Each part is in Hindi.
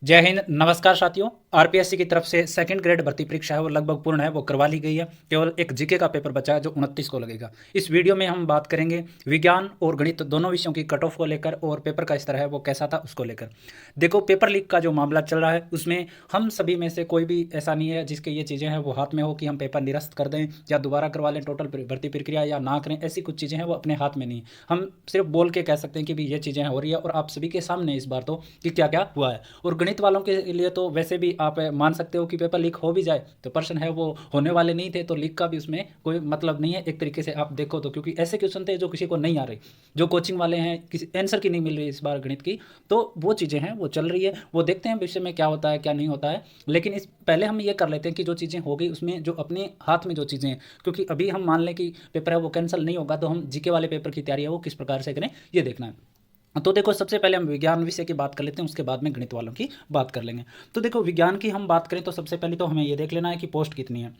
जय हिंद। नमस्कार साथियों। आरपीएससी की तरफ से सेकंड ग्रेड भर्ती परीक्षा है वो लगभग पूर्ण है, वो करवा ली गई है। केवल एक जीके का पेपर बचा है जो 29 को लगेगा। इस वीडियो में हम बात करेंगे विज्ञान और गणित दोनों विषयों की कट ऑफ को लेकर और पेपर का स्तर है वो कैसा था उसको लेकर। देखो, पेपर लीक का जो मामला चल रहा है उसमें हम सभी में से कोई भी ऐसा नहीं है जिसके ये चीज़ें हैं वो हाथ में हो कि हम पेपर निरस्त कर दें या दोबारा करवा लें टोटल भर्ती प्रक्रिया या ना करें। ऐसी कुछ चीज़ें हैं वो अपने हाथ में नहीं है। हम सिर्फ बोल के कह सकते हैं कि भी ये चीज़ें हो रही है और आप सभी के सामने इस बार तो कि क्या क्या हुआ है। और गणित वालों के लिए तो वैसे भी आप मान सकते हो कि पेपर लीक हो भी जाए तो प्रश्न है वो होने वाले नहीं थे, तो लीक का भी उसमें कोई मतलब नहीं है एक तरीके से आप देखो तो, क्योंकि ऐसे क्वेश्चन थे जो किसी को नहीं आ रहे, जो कोचिंग वाले हैं किसी आंसर की नहीं मिल रही इस बार गणित की। तो वो चीज़ें हैं वो चल रही है, वो देखते हैं विषय में क्या होता है क्या नहीं होता है। लेकिन इस पहले हम ये कर लेते हैं कि जो चीज़ें हो गई उसमें जो अपने हाथ में जो चीज़ें हैं, क्योंकि अभी हम मान लें कि पेपर है वो कैंसिल नहीं होगा तो हम जीके वाले पेपर की तैयारी है वो किस प्रकार से करें ये देखना है। तो देखो, सबसे पहले हम विज्ञान विषय की बात कर लेते हैं, उसके बाद में गणित वालों की बात कर लेंगे। तो देखो, विज्ञान की हम बात करें तो सबसे पहले तो हमें ये देख लेना है कि पोस्ट कितनी है।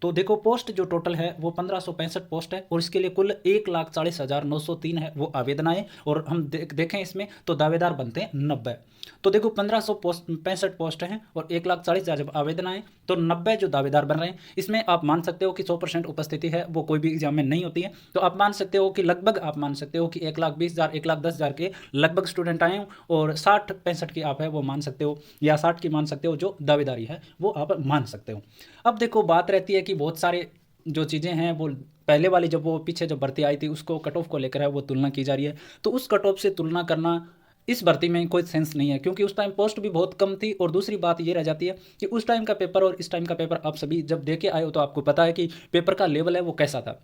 तो देखो, पोस्ट जो टोटल है वो 1565 पोस्ट है और इसके लिए कुल 1,40,903 है वो आवेदन आए। और हम देखें इसमें तो दावेदार बनते हैं 90। तो देखो, 1565 पोस्ट हैं और 1,40,000 जब आवेदन आए तो 90 जो दावेदार बन रहे हैं। इसमें आप मान सकते हो कि 100% उपस्थिति है वो कोई भी एग्जाम में नहीं होती है। तो आप मान सकते हो कि लगभग आप मान सकते हो कि 1,20,000 1,10,000 के लगभग स्टूडेंट आए और 60-65 की आप है वो मान सकते हो या 60 की मान सकते हो जो दावेदारी है वो आप मान सकते हो। अब देखो, बात रहती है कि बहुत सारे जो चीज़ें हैं वो पहले वाली जब वो पीछे जब भर्ती आई थी उसको कट ऑफ को लेकर है वो तुलना की जा रही है। तो उस कट ऑफ से तुलना करना इस भर्ती में कोई सेंस नहीं है, क्योंकि उस टाइम पोस्ट भी बहुत कम थी। और दूसरी बात ये रह जाती है कि उस टाइम का पेपर और इस टाइम का पेपर आप सभी जब दे के आए हो तो आपको पता है कि पेपर का लेवल है वो कैसा था।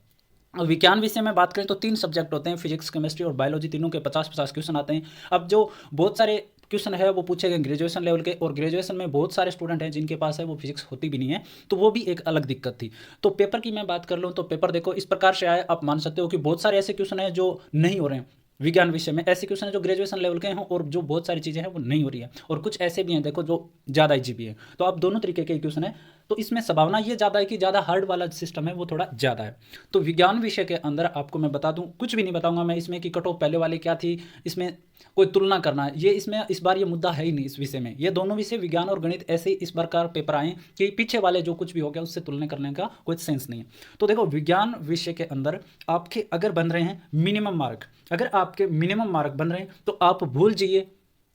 अब विज्ञान विषय में बात करें तो 3 सब्जेक्ट होते हैं, फिजिक्स केमिस्ट्री और बायोलॉजी, तीनों के 50-50 क्वेश्चन आते हैं। अब जो बहुत सारे क्वेश्चन है वो पूछे गए ग्रेजुएशन लेवल के, और ग्रेजुएशन में बहुत सारे स्टूडेंट हैं जिनके पास है वो फिजिक्स होती भी नहीं है, तो वो भी एक अलग दिक्कत थी। तो पेपर की मैं बात कर लूँ तो पेपर देखो इस प्रकार से आया, आप मान सकते हो कि बहुत सारे ऐसे क्वेश्चन हैं जो नहीं हो रहे हैं। विज्ञान विषय में ऐसे क्वेश्चन है जो ग्रेजुएशन लेवल के हैं और जो बहुत सारी चीज़ें हैं वो नहीं हो रही है, और कुछ ऐसे भी हैं देखो जो ज़्यादा इजी भी है। तो आप दोनों तरीके के क्वेश्चन है, तो इसमें संभावना ये ज़्यादा है कि ज़्यादा हार्ड वाला सिस्टम है वो थोड़ा ज़्यादा है। तो विज्ञान विषय के अंदर आपको मैं बता दूं, कुछ भी नहीं बताऊंगा मैं इसमें कि कट ऑफ पहले वाले क्या थी, इसमें कोई तुलना करना है ये इसमें इस बार ये मुद्दा है ही नहीं। इस विषय में ये दोनों विषय विज्ञान और गणित ऐसे ही इस बार का पेपर आए कि पीछे वाले जो कुछ भी हो गया उससे तुलना करने का कोई सेंस नहीं है। तो देखो, विज्ञान विषय के अंदर आपके अगर बन रहे हैं मिनिमम मार्क, अगर आपके मिनिमम मार्क बन रहे हैं तो आप भूल जाइए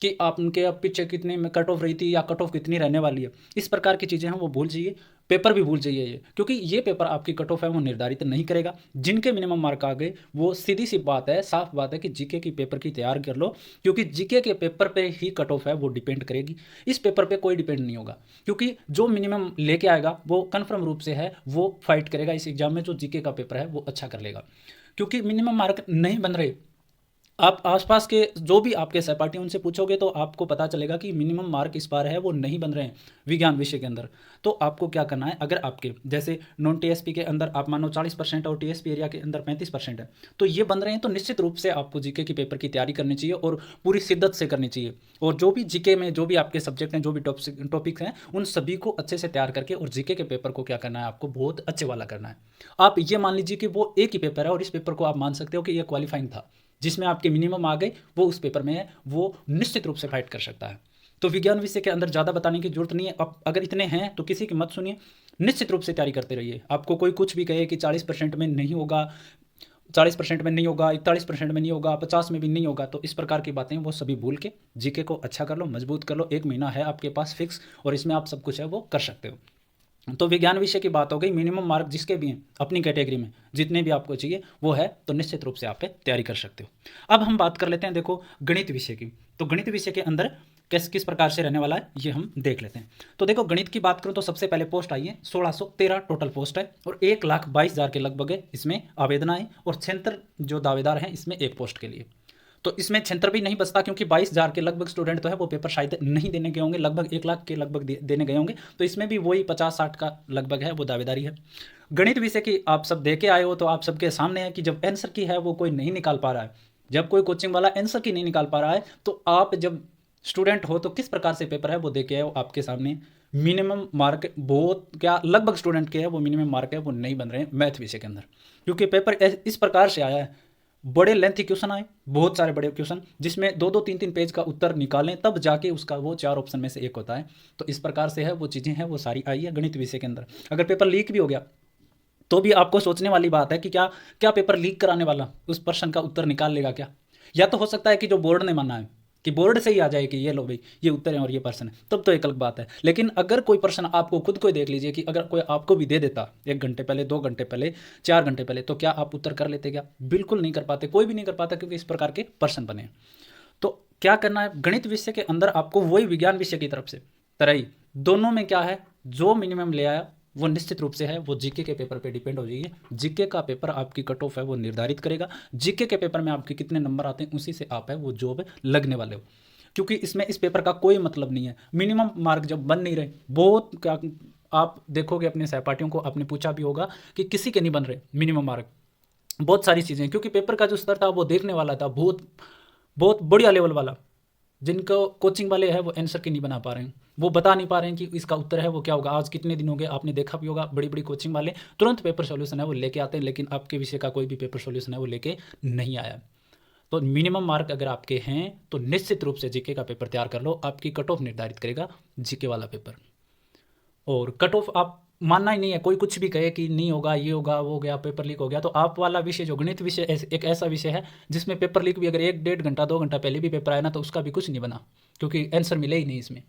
कि आप उनके अब पीछे कितने में कट ऑफ रही थी या कट ऑफ कितनी रहने वाली है। इस प्रकार की चीज़ें हैं वो भूल जाइए, पेपर भी भूल जाइए ये, क्योंकि ये पेपर आपकी कट ऑफ है वो निर्धारित नहीं करेगा। जिनके मिनिमम मार्क आ गए वो सीधी सी बात है, साफ बात है कि जीके की पेपर की तैयार कर लो, क्योंकि जीके के पेपर पे ही कट ऑफ है वो डिपेंड करेगी। इस पेपर पे कोई डिपेंड नहीं होगा, क्योंकि जो मिनिमम लेके आएगा वो कन्फर्म रूप से है वो फाइट करेगा इस एग्जाम में, जो जीके का पेपर है वो अच्छा कर लेगा। क्योंकि मिनिमम मार्क नहीं बन रहे, आप आसपास के जो भी आपके सहपाठी हैं उनसे पूछोगे तो आपको पता चलेगा कि मिनिमम मार्क इस बार है वो नहीं बन रहे हैं विज्ञान विषय के अंदर। तो आपको क्या करना है, अगर आपके जैसे नॉन टीएसपी के अंदर आप मानो 40% और टीएसपी एरिया के अंदर 35% है, तो ये बन रहे हैं, तो निश्चित रूप से आपको जीके की पेपर की तैयारी करनी चाहिए और पूरी शिद्दत से करनी चाहिए। और जो भी जीके में जो भी आपके सब्जेक्ट हैं, जो भी टॉपिक्स हैं, उन सभी को अच्छे से तैयार करके और जीके के पेपर को क्या करना है, आपको बहुत अच्छे वाला करना है। आप ये मान लीजिए कि वो एक ही पेपर है और इस पेपर को आप मान सकते हो कि ये क्वालिफाइंग था, जिसमें आपके मिनिमम आ गए वो उस पेपर में है, वो निश्चित रूप से फाइट कर सकता है। तो विज्ञान विषय के अंदर ज़्यादा बताने की जरूरत नहीं है। अब अगर इतने हैं तो किसी की मत सुनिए, निश्चित रूप से तैयारी करते रहिए। आपको कोई कुछ भी कहे कि 40% में नहीं होगा, 40% में नहीं होगा, 41% में नहीं होगा, 50 में भी नहीं होगा, तो इस प्रकार की बातें वो सभी भूल के जीके को अच्छा कर लो, मजबूत कर लो। 1 महीना है आपके पास फिक्स और इसमें आप सब कुछ है वो कर सकते हो। तो विज्ञान विषय की बात हो गई। मिनिमम मार्क जिसके भी हैं अपनी कैटेगरी में जितने भी आपको चाहिए वो है, तो निश्चित रूप से आप पे तैयारी कर सकते हो। अब हम बात कर लेते हैं देखो गणित विषय की। तो गणित विषय के अंदर किस किस प्रकार से रहने वाला है ये हम देख लेते हैं। तो देखो, गणित की बात करूं तो सबसे पहले पोस्ट आई है 1613 टोटल पोस्ट है और 1,22,000 के लगभग है इसमें आवेदन आए, और 76 जो दावेदार हैं इसमें एक पोस्ट के लिए। तो इसमें छंतर भी नहीं बचता, क्योंकि 22,000 के लगभग स्टूडेंट तो है वो पेपर शायद नहीं देने गए होंगे, लगभग 1 लाख के लगभग देने गए होंगे। तो इसमें भी वही 50-60 का लगभग है वो दावेदारी है। गणित विषय की आप सब दे के आए हो तो आप सबके सामने है कि जब आंसर की है वो कोई नहीं निकाल पा रहा है, जब कोई कोचिंग वाला आंसर की नहीं निकाल पा रहा है, तो आप जब स्टूडेंट हो तो किस प्रकार से पेपर है वो दे के आए हो आपके सामने। मिनिमम मार्क बहुत क्या लगभग स्टूडेंट के है वो मिनिमम मार्क है वो नहीं बन रहे हैं मैथ विषय के अंदर, क्योंकि पेपर इस प्रकार से आया है। बड़े लेंथी क्वेश्चन आए, बहुत सारे बड़े क्वेश्चन जिसमें 2-2 3-3 पेज का उत्तर निकालें तब जाके उसका वो 4 ऑप्शन में से एक होता है। तो इस प्रकार से है वो चीज़ें हैं वो सारी आई है गणित विषय के अंदर। अगर पेपर लीक भी हो गया तो भी आपको सोचने वाली बात है कि क्या क्या पेपर लीक कराने वाला उस प्रश्न का उत्तर निकाल लेगा क्या? या तो हो सकता है कि जो बोर्ड ने माना है कि बोर्ड से ही आ जाए कि ये लो भाई ये उत्तर है और ये प्रश्न है, तब तो एक अलग बात है। लेकिन अगर कोई प्रश्न आपको खुद को ही देख लीजिए कि अगर कोई आपको भी दे देता 1 घंटे पहले, 2 घंटे पहले, 4 घंटे पहले, तो क्या आप उत्तर कर लेते क्या? बिल्कुल नहीं कर पाते, कोई भी नहीं कर पाता, क्योंकि इस प्रकार के प्रश्न बने हैं। तो क्या करना है, गणित विषय के अंदर आपको वही विज्ञान विषय की तरफ से तरह ही दोनों में क्या है, जो मिनिमम ले आया वो निश्चित रूप से है वो जीके के पेपर पे डिपेंड हो जाइए। जीके का पेपर आपकी कट ऑफ है वो निर्धारित करेगा। जीके के पेपर में आपके कितने नंबर आते हैं उसी से आप है वो जॉब लगने वाले हो। क्योंकि इसमें इस पेपर का कोई मतलब नहीं है, मिनिमम मार्क जब बन नहीं रहे, बहुत क्या आप देखोगे अपने सहपाठियों को, आपने पूछा भी होगा कि किसी के नहीं बन रहे मिनिमम मार्क। बहुत सारी चीज़ें, क्योंकि पेपर का जो स्तर था वो देखने वाला था, बहुत बहुत बढ़िया लेवल वाला। जिनको कोचिंग वाले हैं वो आंसर की नहीं बना पा रहे हैं, वो बता नहीं पा रहे हैं कि इसका उत्तर है वो क्या होगा। आज कितने दिन हो गए, आपने देखा भी होगा, बड़ी बड़ी कोचिंग वाले तुरंत पेपर सॉल्यूशन है वो लेके आते हैं, लेकिन आपके विषय का कोई भी पेपर सॉल्यूशन है वो लेके नहीं आया। तो मिनिमम मार्क अगर आपके हैं तो निश्चित रूप से जीके का पेपर तैयार कर लो, आपकी कट ऑफ निर्धारित करेगा जीके वाला पेपर। और कट ऑफ आप मानना ही नहीं है, कोई कुछ भी कहे कि नहीं होगा, ये होगा, वो हो गया, पेपर लीक हो गया, तो आप वाला विषय जो गणित विषय एक ऐसा विषय है जिसमें पेपर लीक भी अगर 1-1.5 घंटा 2 घंटा पहले भी पेपर आया ना तो उसका भी कुछ नहीं बना, क्योंकि आंसर मिले ही नहीं इसमें।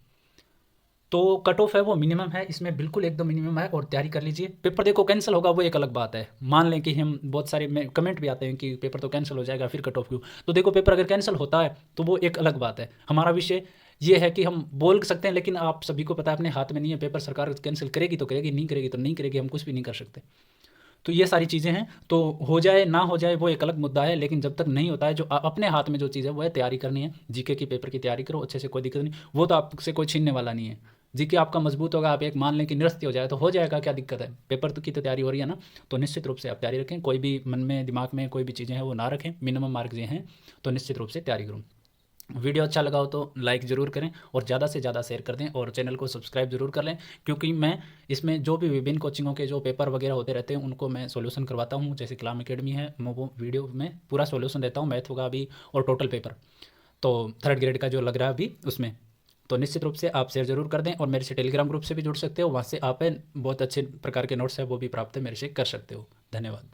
तो कट ऑफ है वो मिनिमम है, इसमें बिल्कुल एकदम मिनिमम है और तैयारी कर लीजिए। पेपर देखो कैंसिल होगा वो एक अलग बात है, मान लें कि हम बहुत सारे में कमेंट भी आते हैं कि पेपर तो कैंसिल हो जाएगा फिर कट ऑफ क्यों, तो देखो पेपर अगर कैंसिल होता है तो वो एक अलग बात है। हमारा विषय ये है कि हम बोल सकते हैं, लेकिन आप सभी को पता है अपने हाथ में नहीं है, पेपर सरकार कैंसिल करेगी तो करेगी, नहीं करेगी तो नहीं करेगी, हम कुछ भी नहीं कर सकते। तो ये सारी चीज़ें हैं, तो हो जाए ना हो जाए वो एक अलग मुद्दा है, लेकिन जब तक नहीं होता है जो अपने हाथ में जो चीज़ है वो है तैयारी करनी है। जीके की पेपर की तैयारी करो अच्छे से, कोई दिक्कत नहीं, वो तो आपसे कोई छीनने वाला नहीं है। जीके आपका मजबूत होगा, आप एक मान लें कि निरस्त हो जाए तो हो जाएगा, क्या दिक्कत है, पेपर की तो तैयारी हो रही है ना। तो निश्चित रूप से आप तैयारी रखें, कोई भी मन में दिमाग में कोई भी चीज़ें हैं वो ना रखें, मिनिमम मार्क्स ये हैं तो निश्चित रूप से तैयारी करूँ। वीडियो अच्छा लगा हो तो लाइक ज़रूर करें और ज़्यादा से ज़्यादा शेयर कर दें और चैनल को सब्सक्राइब ज़रूर कर लें, क्योंकि मैं इसमें जो भी विभिन्न कोचिंगों के जो पेपर वगैरह होते रहते हैं उनको मैं सॉल्यूशन करवाता हूँ। जैसे कलाम एकेडमी है, मैं वो वीडियो में पूरा सॉल्यूशन देता हूँ, मैथ होगा अभी और टोटल पेपर तो 3rd ग्रेड का जो लग रहा है अभी उसमें। तो निश्चित रूप से आप शेयर जरूर कर दें और मेरे से टेलीग्राम ग्रुप से भी जुड़ सकते हो, वहाँ से आप बहुत अच्छे प्रकार के नोट्स है वो भी प्राप्त है मेरे से कर सकते हो। धन्यवाद।